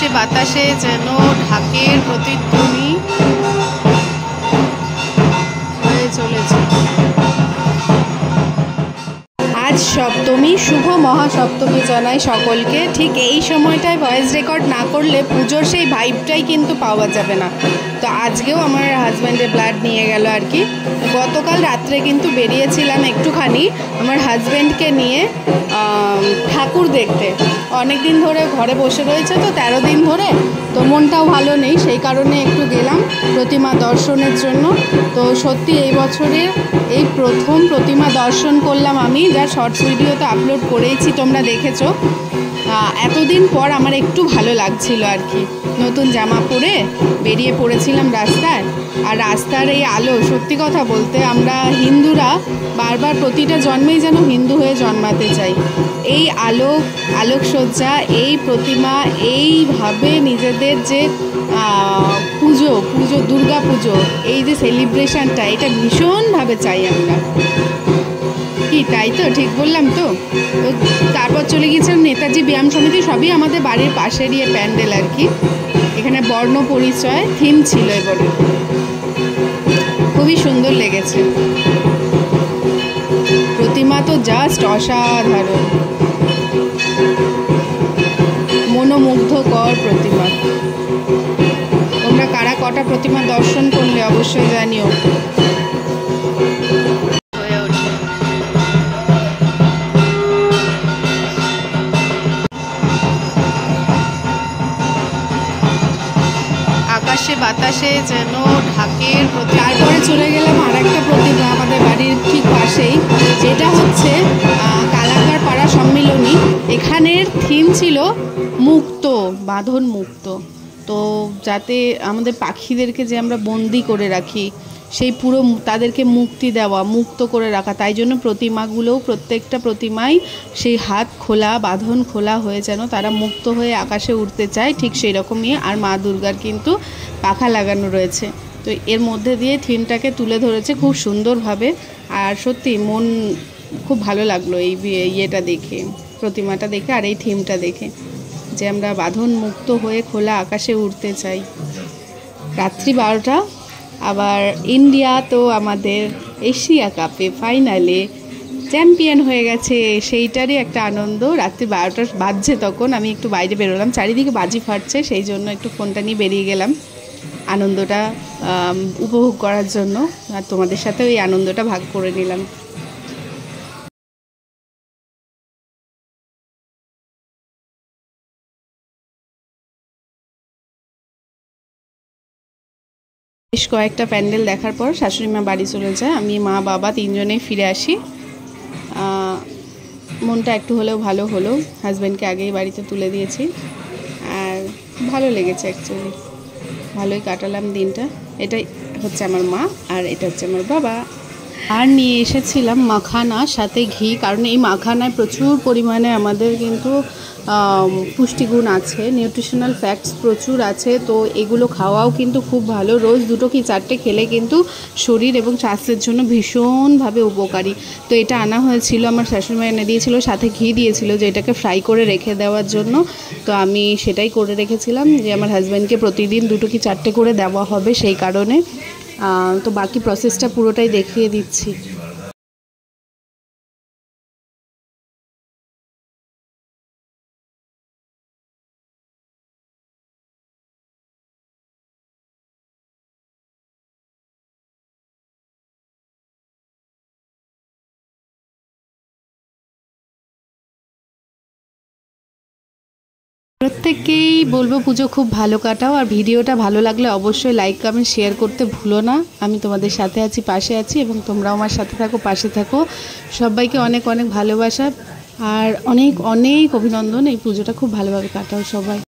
আকাশে বাতাসে যেন ঢাকের প্রতিধ্বনি হয়ে চলেছে। আজ সপ্তমী, শুভ মহাসপ্তমী জানাই সকলকে। ঠিক এই সময়টায় ভয়েস রেকর্ড না করলে পুজোর সেই ভাইবটাই কিন্তু পাওয়া যাবে না। তো আজকেও আমার হাজব্যান্ডের ব্লাড নিয়ে গেল আর কি। গতকাল রাত্রে কিন্তু বেরিয়েছিলাম একটুখানি আমার হাজব্যান্ডকে নিয়ে ঠাকুর দেখতে। অনেক দিন ধরে ঘরে বসে রয়েছে তো 13 দিন ধরে, তো মনটাও ভালো নেই, সেই কারণে একটু গেলাম প্রতিমা দর্শনের জন্য। তো সত্যি এই বছরের এই প্রথম প্রতিমা দর্শন করলাম আমি, যা শর্টস ভিডিওতে আপলোড করেইছি, তোমরা দেখেছো। এতদিন পর আমার একটু ভালো লাগছিল আর কি। নতুন জামা পরে বেরিয়ে পড়েছিলাম রাস্তায়, আর রাস্তার এই আলো, সত্যি কথা বলতে আমরা হিন্দুরা বারবার প্রতিটা জন্মেই যেন হিন্দু হয়ে জন্মাতে চাই। এই আলোকসজ্জা, এই প্রতিমা, এইভাবে নিজেদের যে পুজো দুর্গা পুজো, এই যে সেলিব্রেশনটা, এটা ভীষণভাবে চাই আমরা। কি তাই তো ঠিক বললাম তো? তারপর চলে গিয়েছিলাম নেতাজি ব্যায়াম সমিতি, সবই আমাদের বাড়ির পাশেরই প্যান্ডেল আর কি। এখানে বর্ণ পরিচয় থিম ছিল এবারে, খুবই সুন্দর লেগেছে। প্রতিমা তো জাস্ট অসাধারণ, মনোমুগ্ধকর প্রতিমা। তোমরা কারা কটা প্রতিমা দর্শন করলে অবশ্যই জানিও। আকাশে বাতাসে যেন ঢাকের প্রতি। তারপরে চলে গেলাম আর একটা প্রতিমা আমাদের বাড়ির ঠিক পাশেই, যেটা হচ্ছে কালাকার পাড়া সম্মিলনী। এখানের থিম ছিল মুক্ত, বাঁধন মুক্ত। তো যাতে আমাদের পাখিদেরকে যে আমরা বন্দি করে রাখি, সেই পুরো তাদেরকে মুক্তি দেওয়া, মুক্ত করে রাখা, তাই জন্য প্রতিমাগুলোও প্রত্যেকটা প্রতিমাই সেই হাত খোলা, বাঁধন খোলা হয়ে যেন তারা মুক্ত হয়ে আকাশে উঠতে চায়, ঠিক সেই রকমই। আর মা দুর্গার কিন্তু পাখা লাগানো রয়েছে। তো এর মধ্যে দিয়ে থিমটাকে তুলে ধরেছে খুব সুন্দরভাবে। আর সত্যি মন খুব ভালো লাগলো এই ইয়েটা দেখে, প্রতিমাটা দেখে আর এই থিমটা দেখে, যে আমরা বাঁধন মুক্ত হয়ে খোলা আকাশে উঠতে চাই। রাত্রি 12টা, আবার ইন্ডিয়া তো আমাদের এশিয়া কাপে ফাইনালে চ্যাম্পিয়ন হয়ে গেছে, সেইটারই একটা আনন্দ। রাত্রি 12টা বাজছে তখন, আমি একটু বাইরে বেরোলাম, চারিদিকে বাজি ফাটছে, সেই জন্য একটু ফোনটা নিয়ে বেরিয়ে গেলাম আনন্দটা উপভোগ করার জন্য, আর তোমাদের সাথেও এই আনন্দটা ভাগ করে নিলাম। বেশ কয়েকটা প্যান্ডেল দেখার পর শাশুড়ি মা বাড়ি চলে যায়, আমি মা বাবা তিনজনেই ফিরে আসি। মনটা একটু হলেও ভালো হলো, হাজব্যান্ডকে আগেই বাড়িতে তুলে দিয়েছি, আর ভালো লেগেছে অ্যাকচুয়ালি, ভালোই কাটালাম দিনটা। এটাই হচ্ছে আমার মা, আর এটা হচ্ছে আমার বাবা। আর নিয়ে এসেছিলাম মাখানা, সাথে ঘি, কারণ এই মাখানায় প্রচুর পরিমাণে আমাদের কিন্তু পুষ্টিগুণ আছে, নিউট্রিশনাল ফ্যাক্টস প্রচুর আছে। তো এগুলো খাওয়াও কিন্তু খুব ভালো, রোজ 2 কি 4টে খেলে কিন্তু শরীর এবং স্বাস্থ্যের জন্য ভীষণভাবে উপকারী। তো এটা আনা হয়েছিল, আমার শাশুড়িমা এনে দিয়েছিল, সাথে ঘি দিয়েছিল যে এটাকে ফ্রাই করে রেখে দেওয়ার জন্য। তো আমি সেটাই করে রেখেছিলাম, যে আমার হাজব্যান্ডকে প্রতিদিন 2 কি 4টে করে দেওয়া হবে, সেই কারণে। তো বাকি প্রসেসটা পুরোটাই দেখিয়ে দিচ্ছি। প্রত্যেককেই বলবো পুজো খুব ভালো কাটাও, আর ভিডিওটা ভালো লাগলে অবশ্যই লাইক কমেন্ট শেয়ার করতে ভুলো না। আমি তোমাদের সাথে আছি, পাশে আছি, এবং তোমরাও আমার সাথে থাকো, পাশে থাকো। সবাইকে অনেক অনেক ভালোবাসা আর অনেক অনেক অভিনন্দন। এই পুজোটা খুব ভালোভাবে কাটাও সবাই।